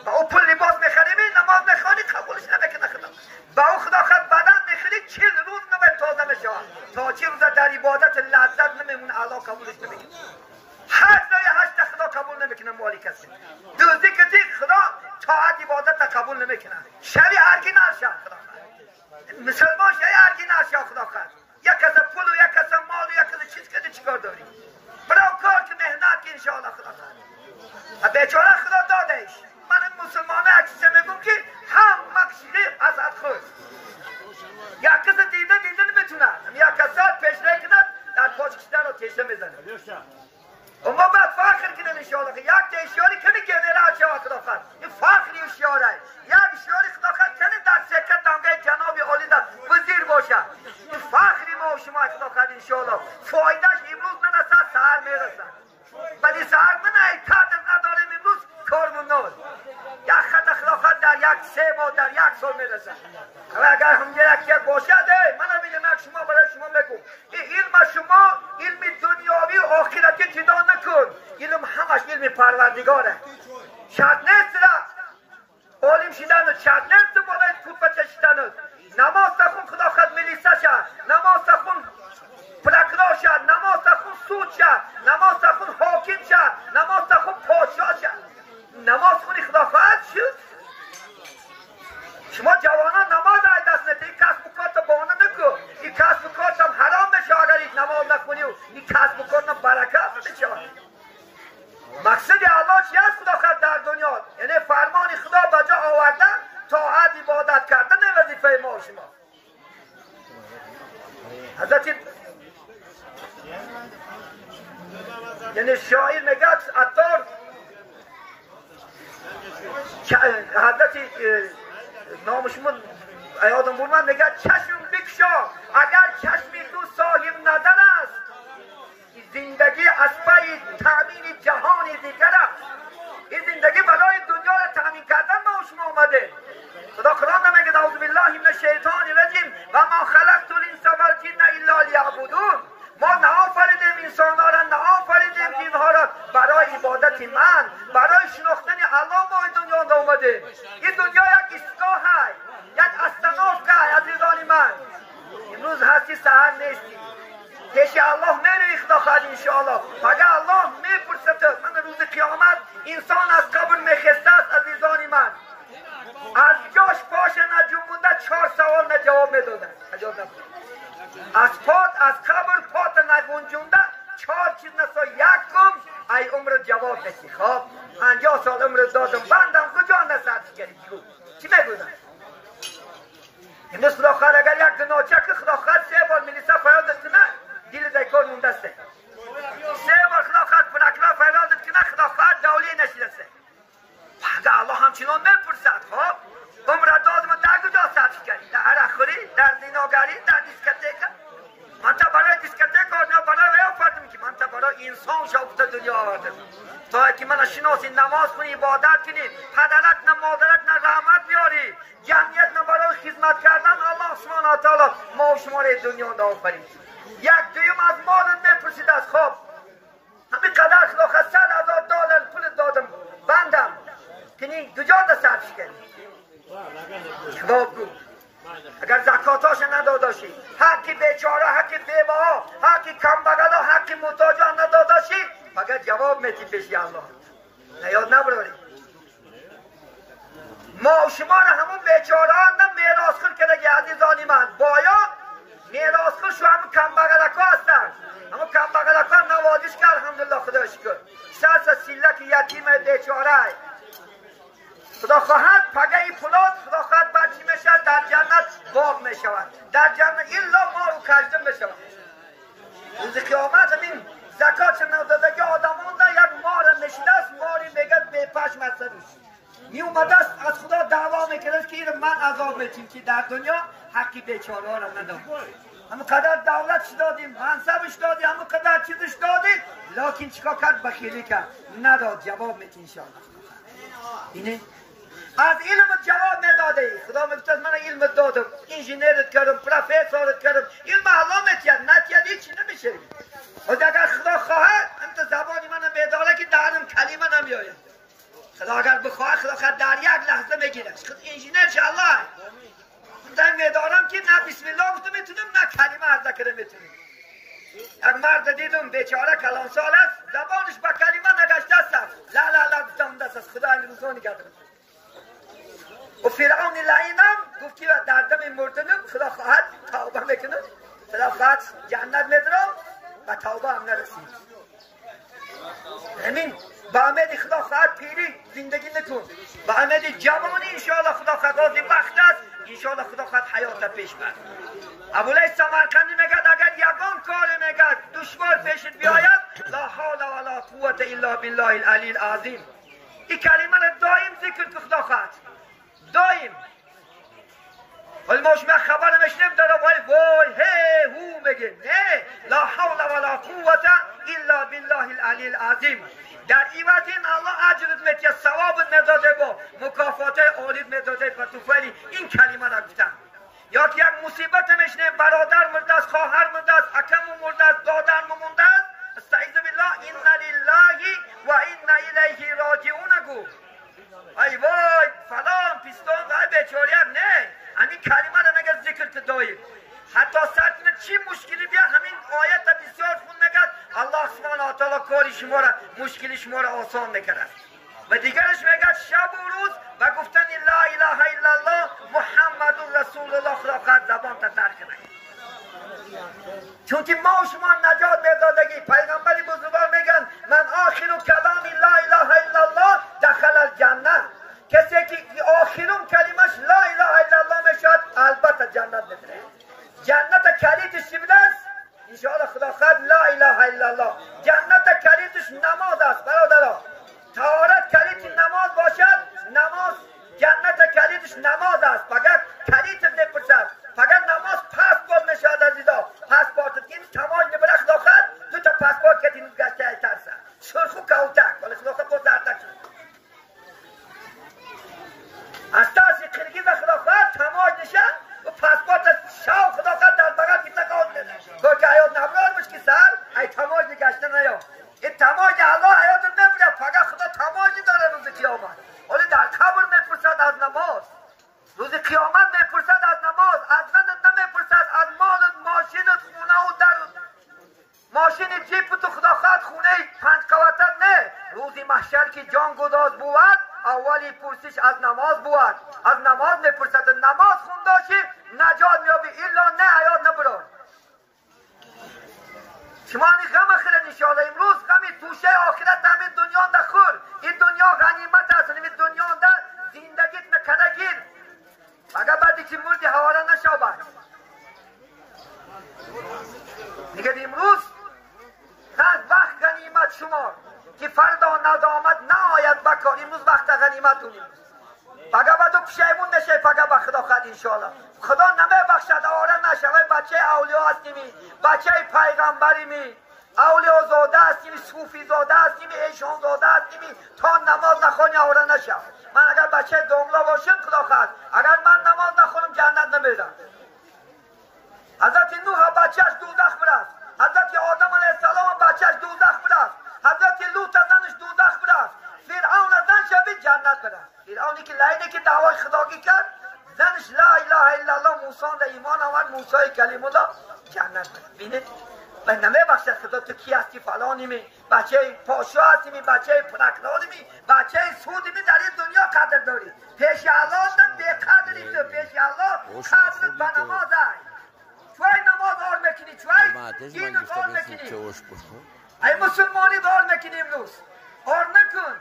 با او پول لباس میخریم نماز میخوانی قبولش نمیکنه خدا. با او خدا خود بدن میخری 40 روز نباید تازه میشه تا 40 روز در عبادت لذت نمیمونه الله قبولش نمیکنه. هر جای هشت خدا قبول نمیکنه مالی کسی. دوزی کتی خدا طاعت عبادت قبول نمیکنه. شبی ارگی نرشه خدا مسلمان شبی ارگی نرشه خدا خود. یک کس پول و یک کس مال و یک کس چیز کده چیکار داری؟ برای کار که مهنت که انشاءالله خدا خود. بیچاره خدا دادهش. من مسلمانه اکسیسه میگم که هم مکشیده از خود. یک کس دیده نمیتونه. یک کس پیش نکند در پاچ کشیدن رو تیشه میزنه. و ما باید فخر کنیم انشاءالله. یک اشیاری کنی که نیره چه خدا خود. این فخری اشیاره. یک اشیاری خدا خود کنی در سکر دنگه جناب عالی در وزیر باشه. این فخری ما و شما خدا خود انشاءالله. فایدهش امروز نرسد سهر میرسد. ولی سهر من قدر نداریم امروز کارمون نور. یک خط خدا خود در یک 3 ماه در 1 سال میرسد. و اگر هم یک باشد من میگم شما برای شما بگو این علم شما علم دنیاوی و آخرتی جدا نکن. علم همش علم پروردگاره. شرط نیست را عالم شدن و شرط نیست بالای توپ چشیدن. نماز تخون خدا خود ملیسه شد. نماز تخون پلکنا شد. نماز تخون سود شد. نماز تخون حاکم شد. نماز تخون پادشاه شد. نماز خونی خدا خواهد شد. شما جوانان نماز های دست نده. این کسب و کار بانه نکن. این کسب و کار هم حرام بشه اگر این نماز نکنی و این کسب و کار هم برکت بشه. مقصد الله چی است خدا خود در دنیا؟ یعنی فرمان خدا بجا آورده طاعت عبادت کردن وظیفه ما و شما. حضرت یعنی شاعر میگه عطار حضرت نامشمون یادم بود من میگه چشم بکشا اگر چشمی تو صاحب نظر است زندگی اسبای تأمین جهان دیگر است. این زندگی برای دنیا را تأمین کردن ما شما آمده. خدا قرآن نمیگه اعوذ بالله من الشیطان الرجیم و ما خلقت الانس والجن الا لیعبدون. ما نآفریدیم انسان‌ها را نآفریدیم جن‌ها را برای عبادت من برای شناختن الله ما این دنیا آمده. این دنیا یک ایستگاه است یک استانوفکا عزیزان من. امروز هستی سحر نیستی پیش الله میروی خدا خواهد انشاءالله. فقط الله میپرسد من روز قیامت انسان از قبر میخسته است عزیزان من. از جاش پاش نجنبونده 4 سوال نه جواب میداده. از قبر پات نگنجونده 4 چیز نسا. یکم ای عمر جواب بسی. خب 50 سال عمر دادم بندم کجا نسرچ کردی چی میگوزن؟ امروز خدا خواهد اگر یک گناهچک خدا خواهد 3 بار ملیسه فیاضت کنه دیل دیکار مونده است. 3 بار خدا خواهد پلکلا فیاضت کنه خدا خواهد دولی نشیده است. اگر الله همچنان میپرسد خب عمر دادم در کجا سرچ کردی؟ در عرق خوری؟ در زیناگری؟ در دیسکتیک؟ من تا برای دیسکتیک آوردم برای آوردم که من تا برای انسان شافت دنیا آوردم تا که من شناسی نماز کنی عبادت کنی پدرک نه مادرک نه رحمت بیاری جمعیت نه برای خدمت کردن الله سبحانه و تعالی ما و شما را دنیا آفرید. یک دویم از مالت میپرسید است. خب همین قدر خدا خواهد $100,000 پول دادم بندم کنی کجا سرچ کردی؟ جواب گو اگر زکاتاش نداداشی حقی بیچاره حقی بیوه حقی کمبگلا حقی محتاجا نداداشی مگر جواب میتی پیشی الله. نیاد نبراری ما و شما را همون بیچاره نه میراث خور کنگی عزیزانی من. باید میراث خور شو همون کمبگلکا هستن. همون کمبگلکا نوازش کرد الحمدلله خدا شکر. سرس سیلک یتیم بیچاره خدا خواهد پگه پولاد خدا خواهد بچی میشه در جنت باغ میشود. در جنت الا ما رو کجدم میشود. روز قیامت همین زکات ندادگی آدمان در یک مار نشیده است. ماری میگه بی پشم است روش می اومده است از خدا دعوا میکنه که این من عذاب میتیم که در دنیا حقی بیچاره ها را ندادیم. همون قدر دولتش دادیم منصبش دادیم همون قدر چیزش دادیم لیکن چیکار کرد؟ بخیلی کرد نداد. جواب میتی انشاءالله. اینه از علم جواب نداده. خدا میگه من علم دادم انجینرت کردم پروفسورت کردم علم الله میتید نتید هیچی نمیشه. و اگر خدا خواهد همت زبانی من بیداره که دهنم کلمه نمیاید. خدا اگر بخواه خدا خود در یک لحظه میگیرش. خود انجینر شالله زنگ میدارم که نه بسم الله گفتم میتونم نه کلمه از ذکر میتونم. یک مرد دیدم بیچاره کلان سال است زبانش با کلمه نگشته است. لا لا لا گفتم دست از خدا این روزانی گردم. و فرعون لعینم گفت که در دم مردنم خدا خواهد توبه میکنم، خدا خواهد جنت میدرم و توبه هم نرسید. همین با امید خدا خواهد پیری زندگی نکن، با امید جوانی انشاءالله خدا خواهد راضی بخت است، انشاءالله خدا خواهد حیات پیش برد. ابوالعز سمرقندی میگد اگر یگان کار میگد دشوار پیشت بیاید لا حول ولا قوت الا بالله العلی العظیم. این کلمه را دائم ذکر که خدا خواهد دائم. ولی ما شما خبر میشنیم در وای هی هو میگه نه لا حول ولا قوت الا بالله العلی العظیم. در ایوات این الله اجرت میده، ثوابت میداده، با مکافات عالیت میداده. پتوفلی این کلمه را گفتن. یا که یک مصیبت میشنه برادر مرده است، خواهر مرده است، حکم مرده است، دادر مونده است، استعیذ بالله ان لله و انا الیه راجعون گو. ای وای فلان پیستان وای بیچاریک نه. همین کلمه را نگه ذکر که دایم. حتی سرتون چی مشکلی بیا همین آیت بسیار خون نگد الله سبحانه و تعالی کاری شما را مشکلی شما را آسان میکرد. و دیگرش میگد شب و روز و گفتن لا اله الا الله محمد رسول الله خدا خواهد زبان تا ترک نکنید. چون که ما و شما نجات میدادگی. پیغمبری بزرگوار میگن من آخر کلام لا اله الا الله دخل الجنه. کسی که آخرون کلمش لا اله الا الله میشد البته جنت میره. جنت کلیدش چی بوده است؟ انشاءالله خدا خواهد لا اله الا الله. جنت کلیدش نماز است برادران. طهارت کلید نماز باشد، نماز جنت کلیدش نماز است. فقط کلید نپرسد، فقط نماز پاسپورت نشد عزیزا. پاسپورت این تماج نبره خدا خواهد دو تا پاسپورت که این گشته ای ترسه سرخو کوتک ولی خدا خواهد بزرتک شد. از تاسی قرگیز خدا خواهد تماج نشد و پاسپورت شاو خدا خواهد در بغل که تقاض نده گوه که حیات نبرار باش که سر ای تماج نگشته نیا. این تماج الله حیات نمیده، فقط خدا تماجی داره روز قیامت. ولی در قبر میپرسد از نماز، روز قیامت میپرسد از نماز، از زنت نمیپرسد، از مالت، ماشینت، خونه و در ماشین جیپ تو خدا خواهد خونه 5 قوتر نه. روزی محشر که جان گداز بود اولی پرسش از نماز بود. از نماز میپرسد، نماز خون داشتی نجات میابی الا نه حیات نبرار. شما این غم خیره انشاءالله امروز غمی توشه آخرت همین دنیا نخور. این دنیا غنیمت است. این دنیا در زندگیت نکنه گیر. اگر بعدی که مردی حواله نشابد. میگه امروز از وقت غنیمت شما که فردا ندامت نهایت بکار. امروز وقت غنیمت اون امروز. فقط باید پشیمون نشه، فقط با خدا خواهد انشاءالله. خدا نمیبخشد آواره نشه. بچه اولیاء هستیمی، بچه پیغمبریمی، اولیاء زاده هستیمی، صوفی زاده هستیمی، ایشان زاده هستیمی. تا نماز نخونی آواره نشه. من اگر بچه داملا باشم خدا خواهد، اگر من نماز نخونم جنت نمیرم. حضرت نوح بچهش دوزخ برست، حضرت آدم علیه السلام بچهش دوزخ برست، حضرت لوط زنش دوزخ برست، فرعون زن شبید جنت برست. فرعونی که لعنی که دعوای خداگی کرد زنش لا اله الا الله موسی را ایمان آورد، موسی کلیم الله جنت برست. بینید من نمیبخشد خدا تو کی هستی فلانیمی، بچه پاشا هستیمی، بچه پرکلانیمی، بچه سودیمی. در این دنیا قدر داری، پیش الله دم بی قدری. تو پیش الله قدرت به نماز های چوی نماز آر میکنی، چوی دینت آر میکنی. ای مسلمانی دار میکنی امروز آر نکن.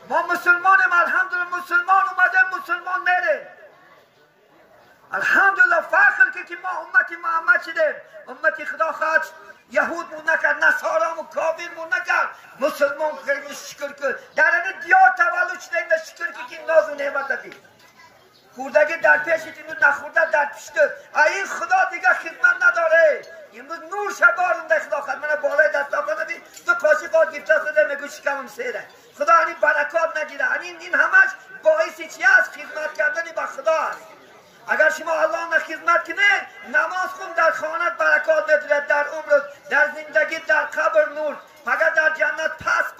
ما مسلمانیم الحمدلله. مسلمان اومده مسلمان میره الحمدلله. فخر که ما امتی محمد شدیم. امتی خدا خواهد یهود مون نکرد، نصارا و کافر مون نکرد، مسلمان خیلی شکر کرد. در این دیار تولد شدیم و شکر که ناز و نعمت دادیم. خوردگی در پیشت اینو نخورده در پیشتر. این خدا دیگه خدمت نداره. امروز نور شبارون در خدا خواهد. من بالای دست آفرده بی دو کاشی قاد گفته شده میگو شکمم سیره. خدا این برکات نگیره. این همش باعثی چی است؟ خدمت کردنی با خدا است. اگر شما الله نه خدمت کنه، نماز خون در خانت برکات نداره، در عمرت، در زندگی، در قبر نور، فقط در جنت پس